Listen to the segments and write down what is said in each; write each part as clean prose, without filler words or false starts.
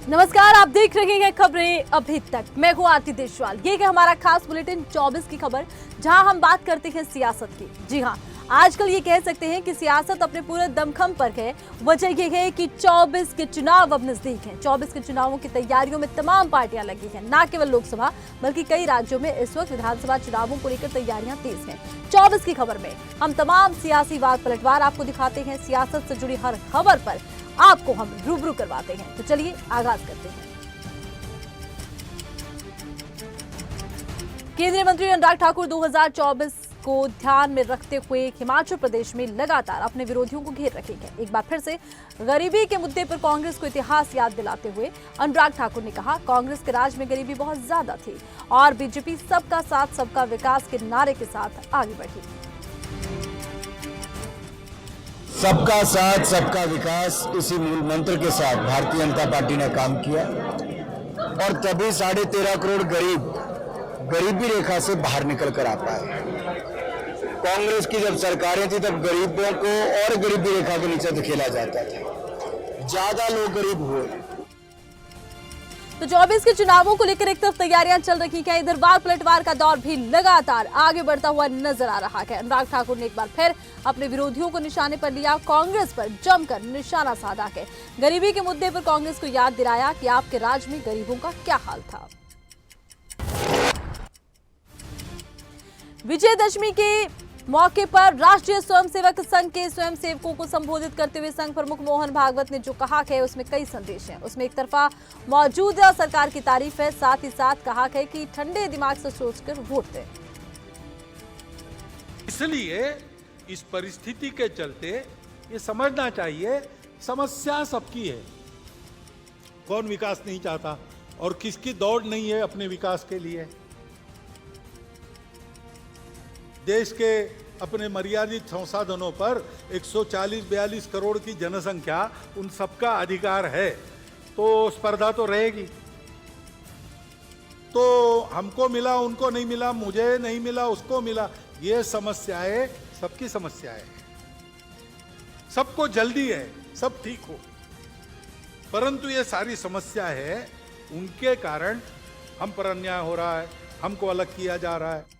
नमस्कार, आप देख रहे हैं खबरें अभी तक। मैं हूं आरती देशवाल। ये है हमारा खास बुलेटिन 24 की खबर, जहां हम बात करते हैं सियासत की। जी हां, आजकल ये कह सकते हैं कि सियासत अपने पूरे दमखम पर है। वजह यह है कि 24 के चुनाव अब नजदीक हैं। 24 के चुनावों की तैयारियों में तमाम पार्टियां लगी हैं। न केवल लोकसभा बल्कि कई राज्यों में इस वक्त विधानसभा चुनावों को लेकर तैयारियां तेज हैं। 24 की खबर में हम तमाम सियासी वाद पलटवार आपको दिखाते हैं। सियासत से जुड़ी हर खबर पर आपको हम रूबरू करवाते हैं। तो चलिए आगाज करते हैं। केंद्रीय मंत्री अनुराग ठाकुर 2024 को ध्यान में रखते हुए हिमाचल प्रदेश में लगातार अपने विरोधियों को घेर रखेंगे। एक बार फिर से गरीबी के मुद्दे पर कांग्रेस को इतिहास याद दिलाते हुए अनुराग ठाकुर ने कहा, कांग्रेस के राज में गरीबी बहुत ज्यादा थी और बीजेपी सबका साथ सबका विकास के नारे के साथ आगे बढ़ी। सबका साथ सबका विकास, इसी मूल मंत्र के साथ भारतीय जनता पार्टी ने काम किया और तभी 13.5 करोड़ गरीब गरीबी रेखा से बाहर निकल कर आ पाए। कांग्रेस की जब सरकारें थी तब गरीबों को और गरीबी रेखा के नीचे धकेला जाता था, ज्यादा लोग गरीब हुए। तो 24 के चुनावों को लेकर एक तरफ तैयारियां चल रही हैं, इधर वार पलटवार का दौर भी लगातार आगे बढ़ता हुआ नजर आ रहा है। अनुराग ठाकुर ने एक बार फिर अपने विरोधियों को निशाने पर लिया, कांग्रेस पर जमकर निशाना साधा है। गरीबी के मुद्दे पर कांग्रेस को याद दिलाया कि आपके राज में गरीबों का क्या हाल था। विजयदशमी के मौके पर राष्ट्रीय स्वयंसेवक संघ के स्वयंसेवकों को संबोधित करते हुए संघ प्रमुख मोहन भागवत ने जो कहा है उसमें कई संदेश हैं। उसमें एक तरफा मौजूदा सरकार की तारीफ है, साथ ही साथ कहा है कि ठंडे दिमाग से सोचकर वोट दें। इसलिए इस परिस्थिति के चलते ये समझना चाहिए, समस्या सबकी है। कौन विकास नहीं चाहता और किसकी दौड़ नहीं है अपने विकास के लिए। देश के अपने मर्यादित संसाधनों पर 140-42 करोड़ की जनसंख्या, उन सबका अधिकार है, तो स्पर्धा तो रहेगी। तो हमको मिला, उनको नहीं मिला, मुझे नहीं मिला, उसको मिला, ये समस्याएं सबकी समस्याएं हैं। सबको जल्दी है सब ठीक हो, परंतु ये सारी समस्या है, उनके कारण हम पर अन्याय हो रहा है, हमको अलग किया जा रहा है।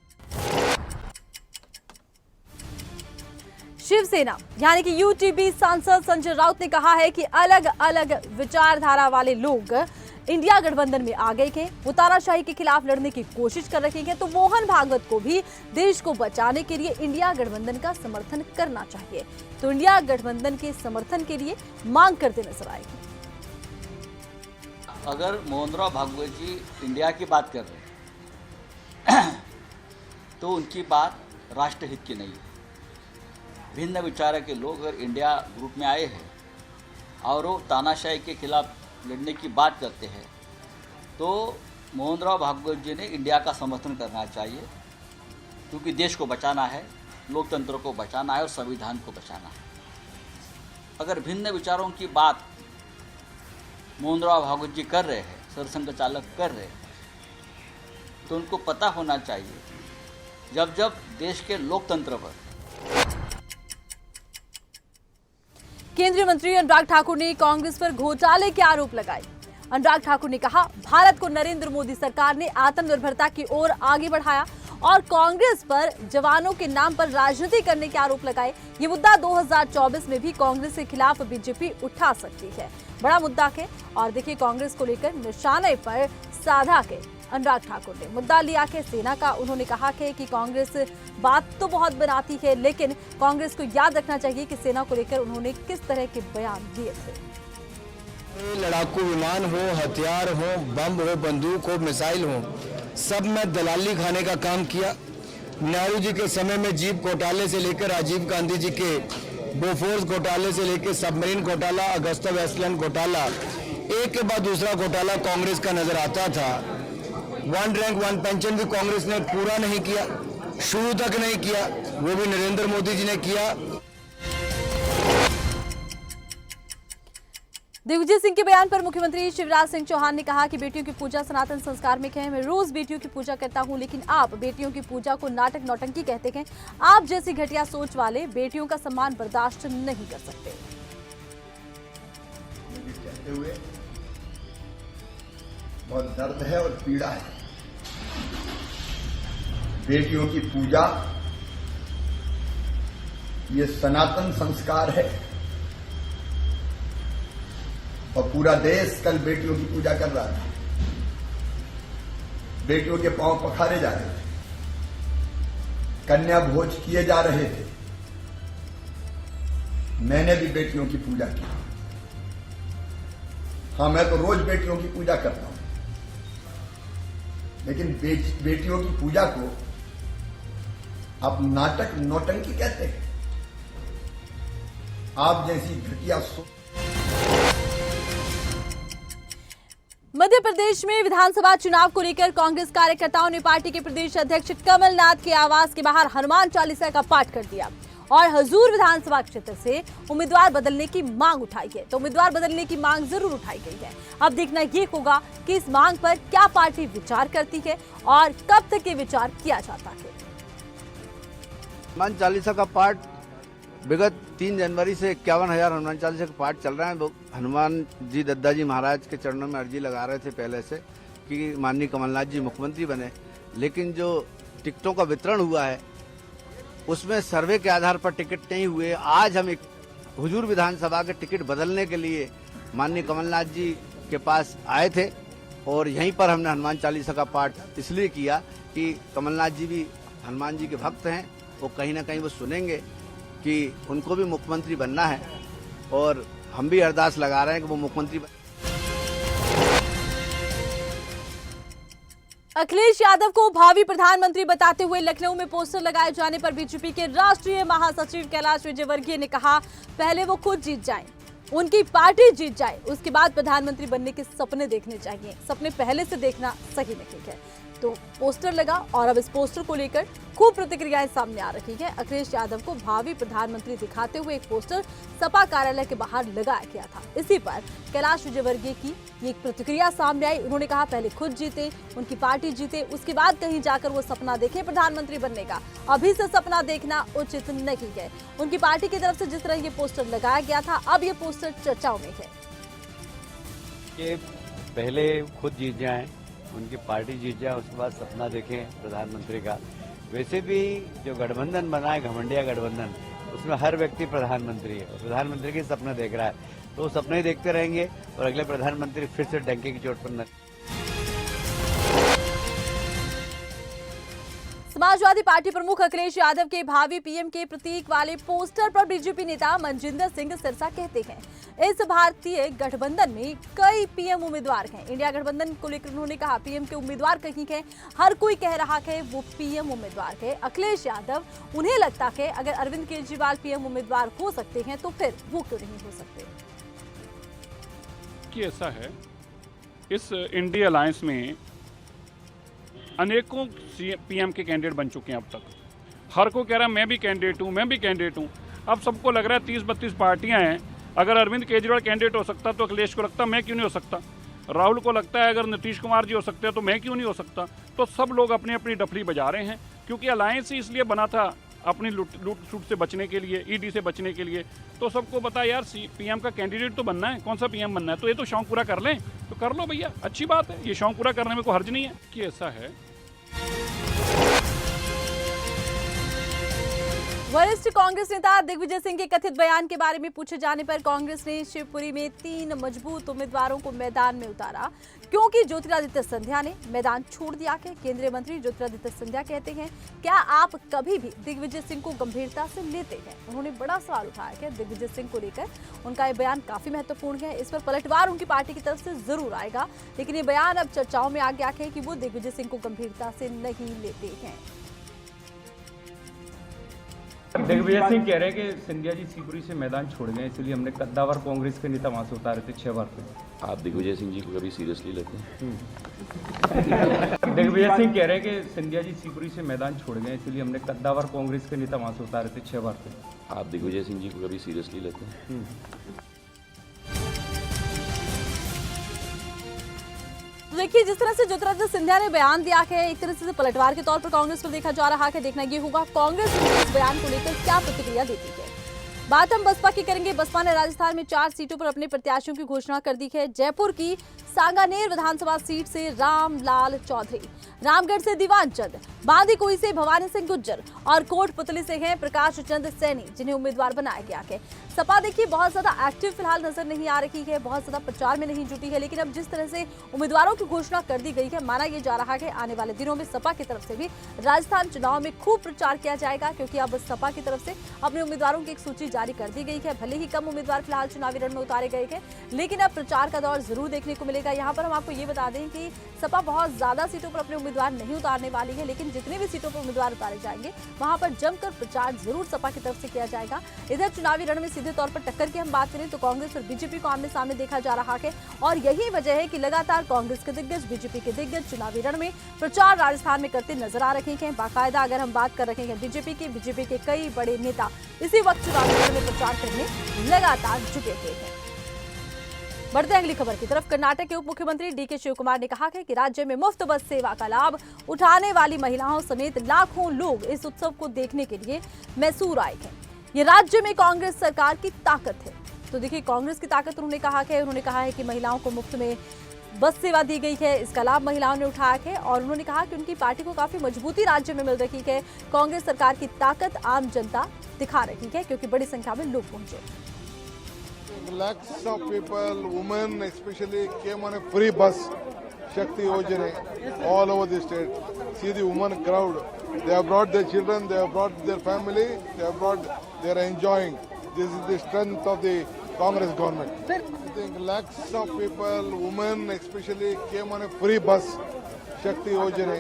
शिवसेना यानी कि यूटीबी सांसद संजय राउत ने कहा है कि अलग अलग विचारधारा वाले लोग इंडिया गठबंधन में आ गए हैं, वो तानाशाही के खिलाफ लड़ने की कोशिश कर रहे हैं। तो मोहन भागवत को भी देश को बचाने के लिए इंडिया गठबंधन का समर्थन करना चाहिए। तो इंडिया गठबंधन के समर्थन के लिए मांग करते नजर आएगी। अगर मोहनराव भागवत जी इंडिया की बात कर रहे हैं तो उनकी बात राष्ट्रहित की नहीं है। भिन्न विचार के लोग अगर इंडिया ग्रुप में आए हैं और वो तानाशाही के खिलाफ लड़ने की बात करते हैं तो मोहनराव भागवत जी ने इंडिया का समर्थन करना चाहिए, क्योंकि देश को बचाना है, लोकतंत्र को बचाना है और संविधान को बचाना है। अगर भिन्न विचारों की बात मोहनराव भागवत जी कर रहे हैं, सरसंघ चालक कर रहे हैं, तो उनको पता होना चाहिए जब जब देश के लोकतंत्र पर। केंद्रीय मंत्री अनुराग ठाकुर ने कांग्रेस पर घोटाले के आरोप लगाए। अनुराग ठाकुर ने कहा, भारत को नरेंद्र मोदी सरकार ने आत्मनिर्भरता की ओर आगे बढ़ाया और कांग्रेस पर जवानों के नाम पर राजनीति करने के आरोप लगाए। ये मुद्दा 2024 में भी कांग्रेस के खिलाफ बीजेपी उठा सकती है। बड़ा मुद्दा है और देखिए कांग्रेस को लेकर निशाने पर साधा के अनुराग ठाकुर ने मुद्दा लिया है सेना का। उन्होंने कहा है कि कांग्रेस बात तो बहुत बनाती है, लेकिन कांग्रेस को याद रखना चाहिए कि सेना को लेकर उन्होंने किस तरह के बयान दिए थे। लड़ाकू विमान हो, हथियार हो, बम हो, बंदूक हो, मिसाइल हो, सब में दलाली खाने का काम किया। नेहरू जी के समय में जीप घोटाले से लेकर राजीव गांधी जी के बोफोर्स घोटाले से लेकर सबमरीन घोटाला, अगस्ता वेस्टलैंड घोटाला, एक के बाद दूसरा घोटाला कांग्रेस का नजर आता था। वन रैंक वन पेंशन भी कांग्रेस ने पूरा नहीं किया, शुरू तक नहीं किया, वो भी नरेंद्र मोदी जी ने किया। दिग्विजय सिंह के बयान पर मुख्यमंत्री शिवराज सिंह चौहान ने कहा कि बेटियों की पूजा सनातन संस्कार में है। मैं रोज बेटियों की पूजा करता हूं, लेकिन आप बेटियों की पूजा को नाटक नौटंकी कहते हैं। आप जैसी घटिया सोच वाले बेटियों का सम्मान बर्दाश्त नहीं कर सकते। बहुत दर्द है और पीड़ा है। बेटियों की पूजा ये सनातन संस्कार है और पूरा देश कल बेटियों की पूजा कर रहा था। बेटियों के पांव पखारे जा रहे थे, कन्या भोज किए जा रहे थे। मैंने भी बेटियों की पूजा की। हाँ, मैं तो रोज बेटियों की पूजा करता हूं, लेकिन बेटियों की पूजा को आप नाटक नौटंकी कहते हैं। आप जैसी घटिया मध्य प्रदेश में विधानसभा चुनाव को लेकर कांग्रेस कार्यकर्ताओं ने पार्टी के प्रदेश अध्यक्ष कमलनाथ के आवास के बाहर हनुमान चालीसा का पाठ कर दिया और हजूर विधानसभा क्षेत्र से उम्मीदवार बदलने की मांग उठाई है। तो उम्मीदवार बदलने की मांग जरूर उठाई गई है। अब देखना ये होगा कि इस मांग पर क्या पार्टी विचार करती है और कब तक ये विचार किया जाता है। हनुमान चालीसा का पाठ विगत 3 जनवरी से 51,000 हनुमान चालीसा का पाठ चल रहा है। हनुमान जी दद्दा जी महाराज के चरणों में अर्जी लगा रहे थे पहले से कि माननीय कमलनाथ जी मुख्यमंत्री बने, लेकिन जो टिकटों का वितरण हुआ है उसमें सर्वे के आधार पर टिकट नहीं हुए। आज हम एक हुजूर विधानसभा के टिकट बदलने के लिए माननीय कमलनाथ जी के पास आए थे और यहीं पर हमने हनुमान चालीसा का पाठ इसलिए किया कि कमलनाथ जी भी हनुमान जी के भक्त हैं, वो कहीं ना कहीं वो सुनेंगे कि उनको भी मुख्यमंत्री बनना है और हम भी अरदास लगा रहे हैं कि वो मुख्यमंत्री अखिलेश यादव को भावी प्रधानमंत्री बताते हुए लखनऊ में पोस्टर लगाए जाने पर बीजेपी के राष्ट्रीय महासचिव कैलाश विजयवर्गीय ने कहा, पहले वो खुद जीत जाएं, उनकी पार्टी जीत जाए, उसके बाद प्रधानमंत्री बनने के सपने देखने चाहिए। सपने पहले से देखना सही नहीं है। तो पोस्टर लगा और अब इस पोस्टर को लेकर खूब प्रतिक्रियाएं सामने आ रही हैं। अखिलेश यादव को भावी प्रधानमंत्री दिखाते हुए एक पोस्टर सपा कार्यालय के बाहर लगाया गया था। इसी पर कैलाश विजयवर्गीय की ये एक प्रतिक्रिया सामने आई। उन्होंने कहा, पहले खुद जीते, उनकी पार्टी जीते, उसके बाद कहीं जाकर वो सपना देखे प्रधानमंत्री बनने का। अभी से सपना देखना उचित नहीं है। उनकी पार्टी की तरफ से जिस तरह ये पोस्टर लगाया गया था, अब ये पोस्टर चर्चाओं में है कि पहले खुद जीत जाएं, उनकी पार्टी जीत जाए, उसके बाद सपना देखें प्रधानमंत्री का। वैसे भी जो गठबंधन बना है, घमंडिया गठबंधन, उसमें हर व्यक्ति प्रधानमंत्री है और प्रधानमंत्री के सपने देख रहा है, तो वो सपने देखते रहेंगे और अगले प्रधानमंत्री फिर से डंके की चोट पर न। समाजवादी पार्टी प्रमुख अखिलेश यादव के भावी पीएम के प्रतीक वाले पोस्टर पर बीजेपी नेता मनजिंदर सिंह सिरसा कहते हैं, इस भारतीय गठबंधन में कई पीएम उम्मीदवार हैं। इंडिया गठबंधन को लेकर उन्होंने कहा, पीएम के उम्मीदवार कहीं है, हर कोई कह रहा है वो पीएम उम्मीदवार है। अखिलेश यादव, उन्हें लगता है अगर अरविंद केजरीवाल पीएम उम्मीदवार हो सकते हैं तो फिर वो क्यों नहीं हो सकते। कि ऐसा है, इस इंडिया अलायंस में अनेकों पीएम के कैंडिडेट बन चुके हैं। अब तक हर को कह रहा है मैं भी कैंडिडेट हूँ, मैं भी कैंडिडेट हूँ। अब सबको लग रहा है 30-32 पार्टियां हैं, अगर अरविंद केजरीवाल कैंडिडेट हो सकता तो अखिलेश को लगता मैं क्यों नहीं हो सकता, राहुल को लगता है अगर नीतीश कुमार जी हो सकते हैं तो मैं क्यों नहीं हो सकता। तो सब लोग अपनी अपनी डफली बजा रहे हैं, क्योंकि अलायंस ही इसलिए बना था अपनी लूट सूट से बचने के लिए, ईडी से बचने के लिए। तो सबको पता यार पीएम का कैंडिडेट तो बनना है, कौन सा पीएम बनना है, तो ये तो शौक पूरा कर लें तो कर लो भैया, अच्छी बात है, ये शौक पूरा करने में कोई हर्ज नहीं है। कि ऐसा है, वरिष्ठ कांग्रेस नेता दिग्विजय सिंह के कथित बयान के बारे में पूछे जाने पर कांग्रेस ने शिवपुरी में 3 मजबूत उम्मीदवारों को मैदान में उतारा, क्योंकि ज्योतिरादित्य सिंधिया ने मैदान छोड़ दिया है। केंद्रीय मंत्री ज्योतिरादित्य सिंधिया कहते हैं, क्या आप कभी भी दिग्विजय सिंह को गंभीरता से लेते हैं। उन्होंने बड़ा सवाल उठाया कि दिग्विजय सिंह को लेकर उनका ये बयान काफी महत्वपूर्ण है, इस पर पलटवार उनकी पार्टी की तरफ से जरूर आएगा, लेकिन ये बयान अब चर्चाओं में आ गया है कि वो दिग्विजय सिंह को गंभीरता से नहीं लेते हैं। दिग्विजय सिंह कह रहे हैं कि सिंधिया जी शिवपुरी से मैदान छोड़ गए, इसलिए हमने कद्दावर कांग्रेस के नेता वहां से उतारे थे 6 बार पे। आप दिग्विजय सिंह जी को कभी सीरियसली लेते हैं? दिग्विजय सिंह कह रहे हैं कि सिंधिया जी शिवपुरी से मैदान छोड़ गए, इसलिए हमने कद्दावर कांग्रेस के नेता वहां से उतारे थे 6 बार पे। आप दिग्विजय सिंह जी को कभी सीरियसली लेते हैं? देखिए, जिस तरह से ज्योतिरादित्य सिंधिया ने बयान दिया है, एक तरह से पलटवार के तौर पर कांग्रेस पर देखा जा रहा है। देखना ये होगा कांग्रेस इस बयान को लेकर क्या प्रतिक्रिया देती है। बात हम बसपा की करेंगे। बसपा ने राजस्थान में 4 सीटों पर अपने प्रत्याशियों की घोषणा कर दी है। जयपुर की सांगानेर विधानसभा सीट से रामलाल चौधरी, रामगढ़ से दीवान चंद, बांदीकुई से भवानी सिंह गुज्जर और कोटपुतली से हैं प्रकाश चंद सैनी, जिन्हें उम्मीदवार बनाया गया है। सपा देखिए बहुत ज्यादा एक्टिव फिलहाल नजर नहीं आ रही है, बहुत ज्यादा प्रचार में नहीं जुटी है, लेकिन अब जिस तरह से उम्मीदवारों की घोषणा कर दी गई है, माना यह जा रहा है आने वाले दिनों में सपा की तरफ से भी राजस्थान चुनाव में खूब प्रचार किया जाएगा, क्योंकि अब सपा की तरफ से अपने उम्मीदवारों की एक सूची जारी कर दी गई है। भले ही कम उम्मीदवार फिलहाल चुनावी रण में उतारे गए हैं, लेकिन अब प्रचार का दौर जरूर देखने को मिलेगा। यहाँ पर हम आपको ये बता दें कि सपा बहुत ज्यादा सीटों पर अपने उम्मीदवार नहीं उतारने वाली है, लेकिन जितने भी सीटों पर उम्मीदवार उतारे जाएंगे वहां पर जमकर प्रचार जरूर सपा की तरफ से किया जाएगा। इधर चुनावी रण में सीधे तौर पर टक्कर की हम बात करें तो कांग्रेस और बीजेपी को आमने सामने देखा जा रहा है, और यही वजह है कि लगातार कांग्रेस के दिग्गज, बीजेपी के दिग्गज चुनावी रण में प्रचार राजस्थान में करते नजर आ रहे हैं। बाकायदा अगर हम बात कर रहे हैं बीजेपी के कई बड़े नेता इसी वक्त चुनावी रण में प्रचार करने लगातार जुटे हुए हैं। बढ़ते अगली खबर की तरफ। कर्नाटक के उप मुख्यमंत्री डीके शिवकुमार ने कहा है कि राज्य में मुफ्त बस सेवा का लाभ उठाने वाली महिलाओं समेत लाखों लोग इस उत्सव को देखने के लिए मैसूर आए हैं। ये राज्य में कांग्रेस सरकार की ताकत है। तो देखिए कांग्रेस की ताकत उन्होंने कहा है कि महिलाओं को मुफ्त में बस सेवा दी गई है, इसका लाभ महिलाओं ने उठाया है, और उन्होंने कहा कि उनकी पार्टी को काफी मजबूती राज्य में मिल रही है। कांग्रेस सरकार की ताकत आम जनता दिखा रही है, क्योंकि बड़ी संख्या में लोग पहुंचे। Lakhs of people, women especially, came on a free bus, Shakti Yojana, all over the state. See the women crowd. They have brought their children, they have brought their family, they are enjoying. This is the strength of the Congress government. I think lakhs of people, women especially, came on a free bus, Shakti Yojana,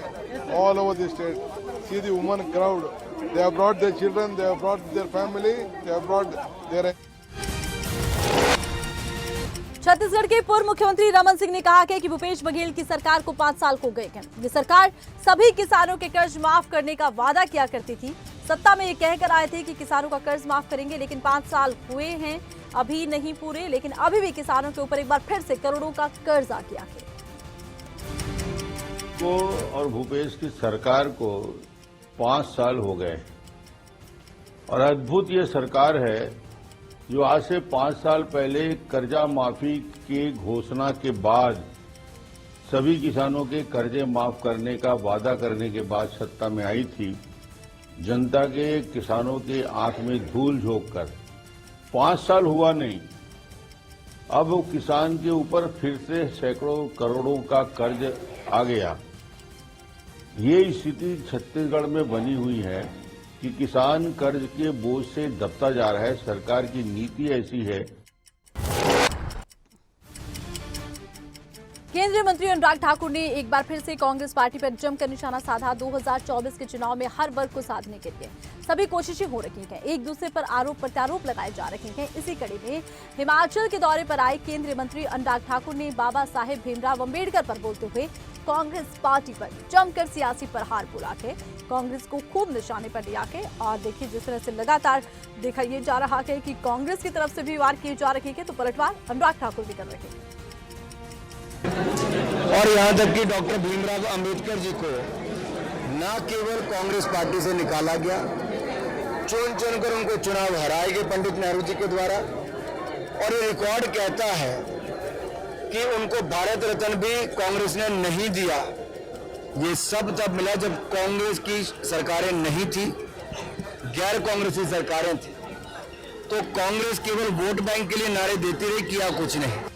all over the state. See the women crowd. They have brought their children, they have brought their family, they have brought their... Chhattisgarh के पूर्व मुख्यमंत्री रमन सिंह ने कहा है कि भूपेश बघेल की सरकार को 5 साल हो गए हैं। ये सरकार सभी किसानों के कर्ज माफ करने का वादा किया करती थी। सत्ता में ये कहकर आए थे कि किसानों का कर्ज माफ करेंगे, लेकिन 5 साल हुए हैं, अभी नहीं पूरे, लेकिन अभी भी किसानों के ऊपर एक बार फिर से करोड़ों का कर्ज आ गया है। को और भूपेश की सरकार को 5 साल हो गए और अद्भुत ये सरकार है जो आज से 5 साल पहले कर्जा माफी की घोषणा के बाद सभी किसानों के कर्जे माफ करने का वादा करने के बाद सत्ता में आई थी। जनता के किसानों के आंख में धूल झोंककर 5 साल हुआ नहीं, अब वो किसान के ऊपर फिर से सैकड़ों करोड़ों का कर्ज आ गया। ये स्थिति छत्तीसगढ़ में बनी हुई है कि किसान कर्ज के बोझ से दबता जा रहा है। सरकार की नीति ऐसी है। केंद्रीय मंत्री अनुराग ठाकुर ने एक बार फिर से कांग्रेस पार्टी पर जमकर निशाना साधा। 2024 के चुनाव में हर वर्ग को साधने के लिए सभी कोशिशें हो रही हैं, एक दूसरे पर आरोप प्रत्यारोप लगाए जा रहे हैं। इसी कड़ी में हिमाचल के दौरे पर आए केंद्रीय मंत्री अनुराग ठाकुर ने बाबा साहेब भीमराव अंबेडकर पर बोलते हुए कांग्रेस पार्टी पर जमकर सियासी प्रहार बोला है, कांग्रेस को खूब निशाने पर लिया है। और देखिए जिस तरह से लगातार देखा यह जा रहा है कि कांग्रेस की तरफ से भी वार किए जा रहे हैं, तो पलटवार अनुराग ठाकुर भी कर रहे हैं। और यहाँ तक कि डॉक्टर भीमराव अंबेडकर जी को न केवल कांग्रेस पार्टी से निकाला गया, चुन चुनकर उनको चुनाव हराए गए पंडित नेहरू जी के द्वारा, और ये रिकॉर्ड कहता है कि उनको भारत रत्न भी कांग्रेस ने नहीं दिया। ये सब तब मिला जब कांग्रेस की सरकारें नहीं थी, गैर कांग्रेसी सरकारें थी। तो कांग्रेस केवल वोट बैंक के लिए नारे देती रही, किया कुछ नहीं।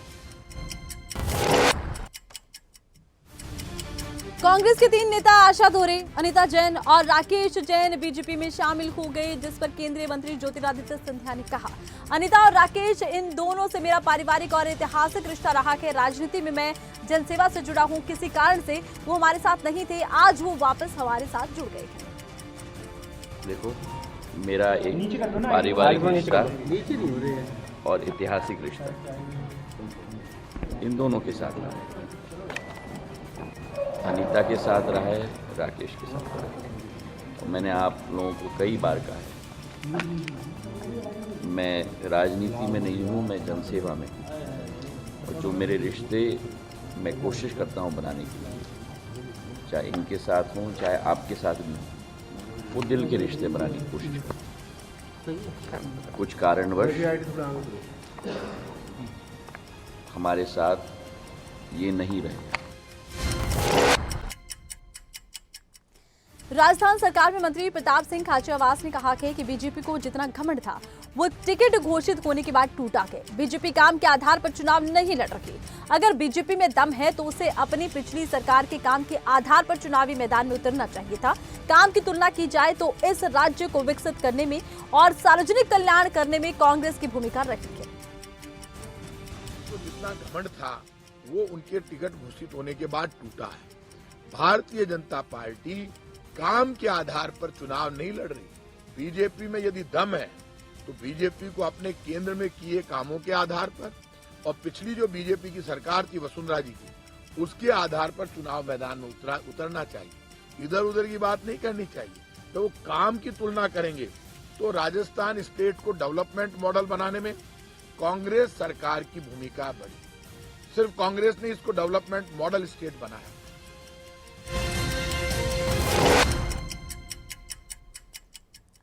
कांग्रेस के 3 नेता आशा दोहरे, अनिता जैन और राकेश जैन बीजेपी में शामिल हो गए, जिस पर केंद्रीय मंत्री ज्योतिरादित्य सिंधिया ने कहा, अनिता और राकेश, इन दोनों से मेरा पारिवारिक और ऐतिहासिक रिश्ता रहा है। राजनीति में मैं जनसेवा से जुड़ा हूं, किसी कारण से वो हमारे साथ नहीं थे, आज वो वापस हमारे साथ जुड़ गए हैं। देखो, मेरा एक पारिवारिक रिश्ता और ऐतिहासिक रिश्ता इन दोनों के साथ रहा है। अनीता के साथ रहा है, राकेश के साथ रहा है। तो मैंने आप लोगों को कई बार कहा है, मैं राजनीति में नहीं हूँ, मैं जनसेवा में हूँ। और जो मेरे रिश्ते मैं कोशिश करता हूँ बनाने के लिए, चाहे इनके साथ हों चाहे आपके साथ भी हों, वो दिल के रिश्ते बनाने की कोशिश करता हूँ। कुछ कारणवश हमारे साथ ये नहीं रहे। राजस्थान सरकार में मंत्री प्रताप सिंह खाचरियावास ने कहा कि बीजेपी को जितना घमंड था वो टिकट घोषित होने के बाद टूटा है। बीजेपी काम के आधार पर चुनाव नहीं लड़ रही। अगर बीजेपी में दम है तो उसे अपनी पिछली सरकार के काम के आधार पर चुनावी मैदान में उतरना चाहिए था। काम की तुलना की जाए तो इस राज्य को विकसित करने में और सार्वजनिक कल्याण करने में कांग्रेस की भूमिका रही है। तो जितना घमंड था वो उनके टिकट घोषित होने के बाद टूटा है। भारतीय जनता पार्टी काम के आधार पर चुनाव नहीं लड़ रही। बीजेपी में यदि दम है तो बीजेपी को अपने केंद्र में किए कामों के आधार पर और पिछली जो बीजेपी की सरकार थी वसुंधरा जी की, उसके आधार पर चुनाव मैदान में उतरना चाहिए। इधर उधर की बात नहीं करनी चाहिए। तो वो काम की तुलना करेंगे तो राजस्थान स्टेट को डेवलपमेंट मॉडल बनाने में कांग्रेस सरकार की भूमिका बड़ी। सिर्फ कांग्रेस ने इसको डेवलपमेंट मॉडल स्टेट बनाया।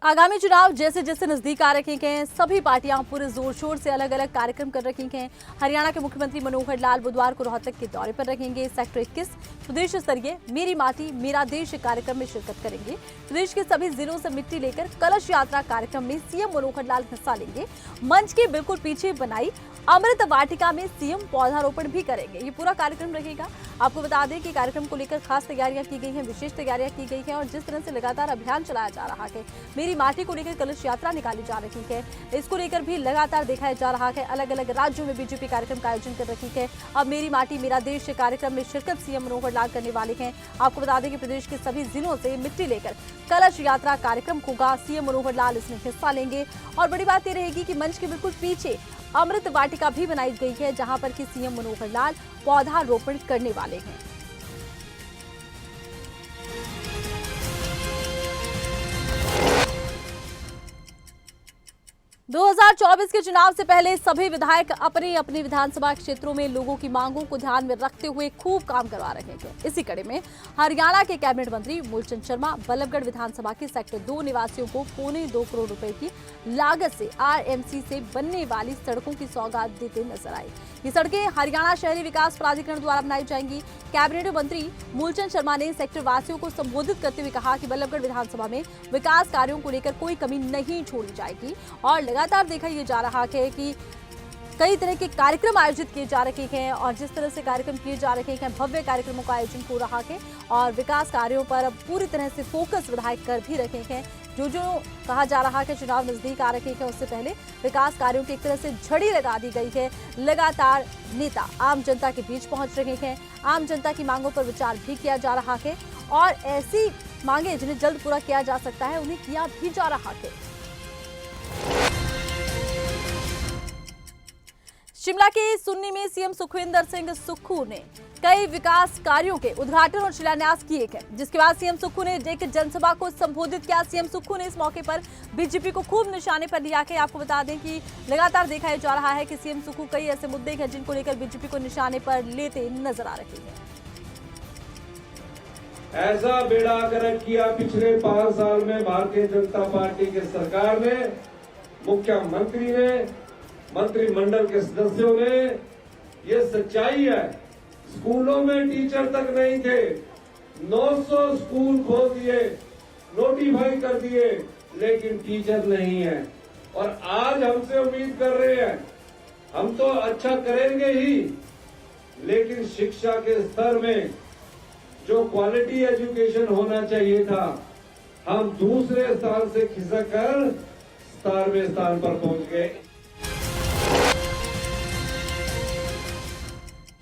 आगामी चुनाव जैसे जैसे नजदीक आ रहे हैं, सभी पार्टियां पूरे जोर शोर से अलग अलग कार्यक्रम कर रही हैं। हरियाणा के मुख्यमंत्री मनोहर लाल बुधवार को रोहतक के दौरे पर रहेंगे। सेक्टर 21 प्रदेश स्तरीय मेरी माटी मेरा देश कार्यक्रम में शिरकत करेंगे। प्रदेश के सभी जिलों से मिट्टी लेकर कलश यात्रा कार्यक्रम में सीएम मनोहर लाल हिस्सा लेंगे। मंच के बिल्कुल पीछे बनाई अमृत वाटिका में सीएम पौधारोपण भी करेंगे। ये पूरा कार्यक्रम रहेगा। आपको बता दें कि कार्यक्रम को लेकर खास तैयारियां की गई हैं, विशेष तैयारियां की गई हैं और जिस तरह से लगातार अभियान चलाया जा रहा है, मेरी माटी को लेकर कलश यात्रा निकाली जा रही है, इसको लेकर भी लगातार दिखाया जा रहा है। अलग अलग राज्यों में बीजेपी कार्यक्रम का आयोजन कर रही है। अब मेरी माटी मेरा देश कार्यक्रम में शिरकत सीएम मनोहर लाल करने वाले हैं। आपको बता दें कि प्रदेश के सभी जिलों से मिट्टी लेकर कलश यात्रा कार्यक्रम होगा। सीएम मनोहर लाल इसमें हिस्सा लेंगे और बड़ी बात यह रहेगी कि मंच के बिल्कुल पीछे अमृत वाटिका भी बनाई गई है, जहां पर कि सीएम मनोहर लाल पौधारोपण करने वाले हैं। – 2024 के चुनाव से पहले सभी विधायक अपनी अपनी विधानसभा क्षेत्रों में लोगों की मांगों को ध्यान में रखते हुए खूब काम करवा रहे हैं। इसी कड़ी में हरियाणा के कैबिनेट मंत्री मूलचंद शर्मा बल्लभगढ़ विधानसभा के सेक्टर 2 निवासियों को 2.25 करोड़ रुपए की लागत से आरएमसी से बनने वाली सड़कों की सौगात देते नजर आए। ये सड़कें हरियाणा शहरी विकास प्राधिकरण द्वारा बनाई जाएंगी। कैबिनेट मंत्री मूलचंद शर्मा ने सेक्टर वासियों को संबोधित करते हुए कहा कि बल्लभगढ़ विधानसभा में विकास कार्यों को लेकर कोई कमी नहीं छोड़ी जाएगी और लगातार देखा यह जा रहा है कि कई तरह के कार्यक्रम आयोजित किए जा रहे हैं और जिस तरह से कार्यक्रम किए जा रहे हैं, भव्य कार्यक्रमों का आयोजन हो रहा है और विकास कार्यों पर पूरी तरह से फोकस विधायक कर भी रहे हैं। जो कहा जा रहा है कि चुनाव नजदीक आ रहे हैं, उससे पहले विकास कार्यों की एक तरह से झड़ी लगा दी गई है। लगातार नेता आम जनता के बीच पहुंच रहे हैं। आम जनता की मांगों पर विचार भी किया जा रहा है और ऐसी मांगे जिन्हें जल्द पूरा किया जा सकता है उन्हें किया भी जा रहा है। शिमला के सुन्नी में सीएम सुखविंदर सिंह सुक्खू ने कई विकास कार्यों के उद्घाटन और शिलान्यास किए हैं, जिसके बाद सीएम सुक्खू ने एक जनसभा को संबोधित किया। सीएम सुक्खू ने इस मौके पर बीजेपी को खूब निशाने पर लिया है। आपको बता दें कि लगातार देखा जा रहा है कि सीएम सुक्खू कई ऐसे मुद्दे हैं जिनको लेकर बीजेपी को निशाने पर लेते नजर आ रहे हैं। ऐसा बेड़ा गर्क किया पिछले 5 साल में भारतीय जनता पार्टी की सरकार ने, मुख्यमंत्री ने, मंत्रिमंडल के सदस्यों ने। ये सच्चाई है। स्कूलों में टीचर तक नहीं थे, 900 स्कूल खोल दिए, नोटिफाई कर दिए, लेकिन टीचर नहीं है। और आज हमसे उम्मीद कर रहे हैं, हम तो अच्छा करेंगे ही, लेकिन शिक्षा के स्तर में जो क्वालिटी एजुकेशन होना चाहिए था, हम दूसरे स्थान से खिसक कर 17वें स्थान पर पहुंच गए।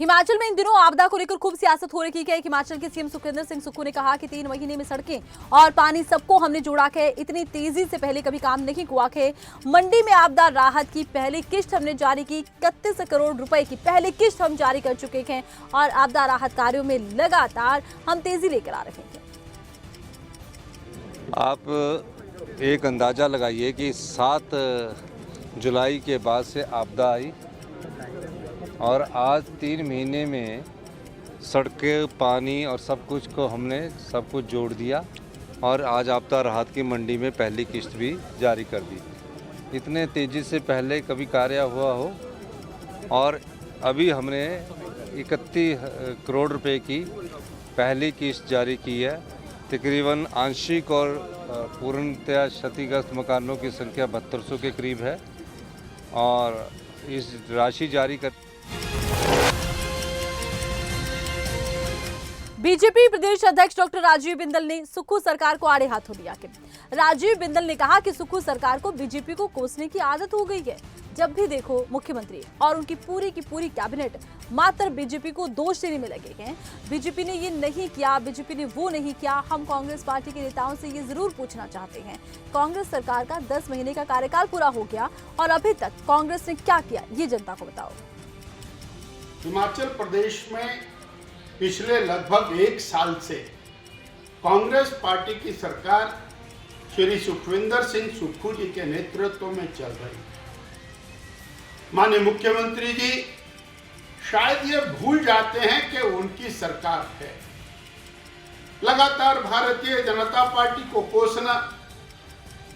हिमाचल में इन दिनों आपदा को लेकर खूब सियासत हो रही है। हिमाचल के सीएम सुखविंदर सिंह सुक्खू ने कहा कि 3 महीने में सड़कें और पानी सबको हमने जोड़ा है। इतनी तेजी से पहले कभी काम नहीं हुआ है। मंडी में आपदा राहत की पहली किश्त हमने जारी की, 31 करोड़ रुपए की पहली किश्त हम जारी कर चुके हैं और आपदा राहत कार्यों में लगातार हम तेजी लेकर आ रहे हैं। आप एक अंदाजा लगाइए कि 7 जुलाई के बाद से आपदा आई और आज 3 महीने में सड़कें, पानी और सब कुछ को हमने सब कुछ जोड़ दिया और आज आपदा राहत की मंडी में पहली किश्त भी जारी कर दी। इतने तेज़ी से पहले कभी कार्य हुआ हो। और अभी हमने 31 करोड़ रुपए की पहली किस्त जारी की है। तकरीबन आंशिक और पूर्णतया क्षतिग्रस्त मकानों की संख्या 7200 के करीब है और इस राशि जारी कर बीजेपी प्रदेश अध्यक्ष डॉक्टर राजीव बिंदल ने सुक्खू सरकार को आड़े हाथों लिया कि राजीव बिंदल ने कहा कि सुक्खू सरकार को बीजेपी को कोसने की आदत हो गई है। जब भी देखो मुख्यमंत्री और उनकी पूरी की पूरी कैबिनेट मात्र बीजेपी को दोष देने में लगे हैं। बीजेपी ने ये नहीं किया, बीजेपी ने वो नहीं किया। हम कांग्रेस पार्टी के नेताओं से ये जरूर पूछना चाहते हैं, कांग्रेस सरकार का 10 महीने का कार्यकाल पूरा हो गया और अभी तक कांग्रेस ने क्या किया, ये जनता को बताओ। हिमाचल प्रदेश में पिछले लगभग 1 साल से कांग्रेस पार्टी की सरकार श्री सुखविंदर सिंह सुक्खू जी के नेतृत्व में चल रही है। माननीय मुख्यमंत्री जी शायद ये भूल जाते हैं कि उनकी सरकार है। लगातार भारतीय जनता पार्टी को कोसना,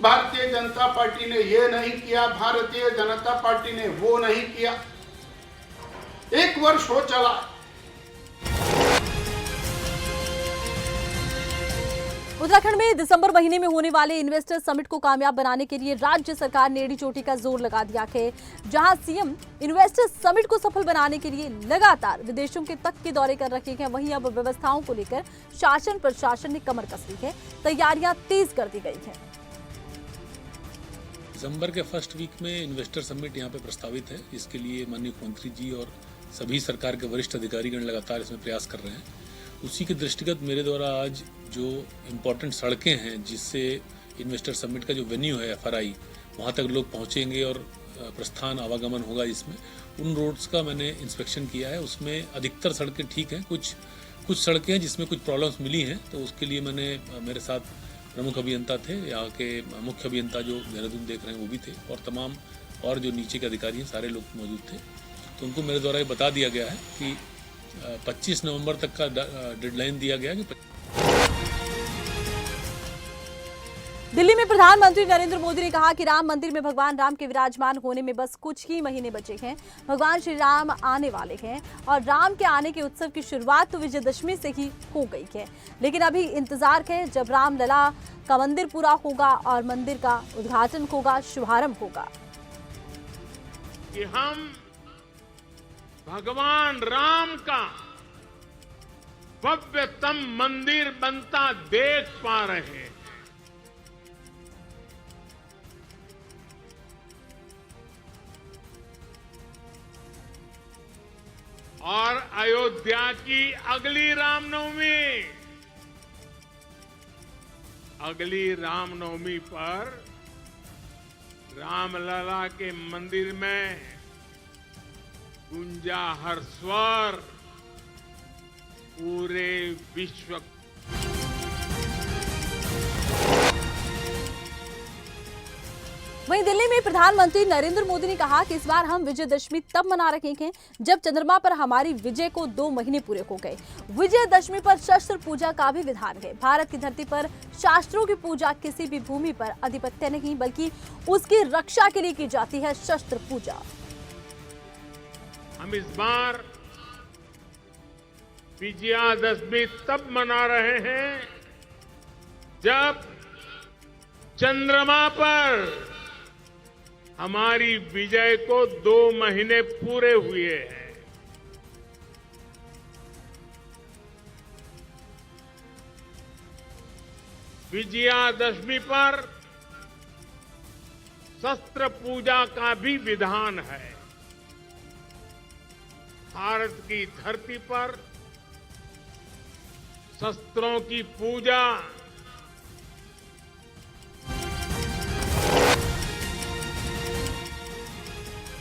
भारतीय जनता पार्टी ने ये नहीं किया, भारतीय जनता पार्टी ने वो नहीं किया। 1 वर्ष हो चला। उत्तराखंड में दिसंबर महीने में होने वाले इन्वेस्टर समिट को कामयाब बनाने के लिए राज्य सरकार ने एड़ी चोटी का जोर लगा दिया है। जहां सीएम इन्वेस्टर समिट को सफल बनाने के लिए लगातार विदेशों के तक के दौरे कर रहे हैं, वहीं अब व्यवस्थाओं को लेकर शासन प्रशासन ने कमर कस ली है, तैयारियां तेज कर दी गई हैं। दिसंबर के फर्स्ट वीक में इन्वेस्टर समिट यहाँ पे प्रस्तावित है। इसके लिए माननीय मुख्यमंत्री जी और सभी सरकार के वरिष्ठ अधिकारीगण लगातार इसमें प्रयास कर रहे हैं। उसी के दृष्टिगत मेरे द्वारा आज जो इम्पोर्टेंट सड़कें हैं जिससे इन्वेस्टर समिट का जो वेन्यू है FRI, वहाँ तक लोग पहुँचेंगे और प्रस्थान आवागमन होगा, इसमें उन रोड्स का मैंने इंस्पेक्शन किया है। उसमें अधिकतर सड़कें ठीक हैं, कुछ सड़कें हैं जिसमें कुछ प्रॉब्लम्स मिली हैं, तो उसके लिए मैंने मेरे साथ प्रमुख अभियंता थे, यहाँ के मुख्य अभियंता जो देहरादून देख रहे हैं वो भी थे और तमाम और जो नीचे के अधिकारी हैं सारे लोग मौजूद थे। तो उनको मेरे द्वारा ये बता दिया गया है कि 25 नवंबर तक का डेडलाइन दिया गया कि दिल्ली में प्रधानमंत्री नरेंद्र मोदी ने कहा कि राम मंदिर में भगवान राम के विराजमान होने में बस कुछ ही महीने बचे हैं। भगवान श्री राम आने वाले हैं और राम के आने के उत्सव की शुरुआत तो विजयदशमी से ही हो गई है, लेकिन अभी इंतजार है जब रामलला का मंदिर पूरा होगा और मंदिर का उद्घाटन होगा, शुभारंभ होगा। कि हम भगवान राम का भव्यतम मंदिर बनता देख पा रहे हैं। और अयोध्या की अगली रामनवमी पर रामलला के मंदिर में गूंजा हर स्वर पूरे विश्व। वहीं दिल्ली में प्रधानमंत्री नरेंद्र मोदी ने कहा कि इस बार हम विजयदशमी तब मना रहे हैं जब चंद्रमा पर हमारी विजय को 2 महीने पूरे हो गए। विजयदशमी पर शस्त्र पूजा का भी विधान है। भारत की धरती पर शास्त्रों की पूजा किसी भी भूमि पर आधिपत्य नहीं बल्कि उसकी रक्षा के लिए की जाती है शस्त्र पूजा। हम इस बार विजयादशमी तब मना रहे हैं जब चंद्रमा पर हमारी विजय को 2 महीने पूरे हुए हैं। विजयादशमी पर शस्त्र पूजा का भी विधान है। भारत की धरती पर शस्त्रों की पूजा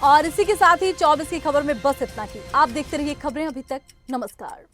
और इसी के साथ ही 24 की खबर में बस इतना ही। आप देखते रहिए खबरें अभी तक। नमस्कार।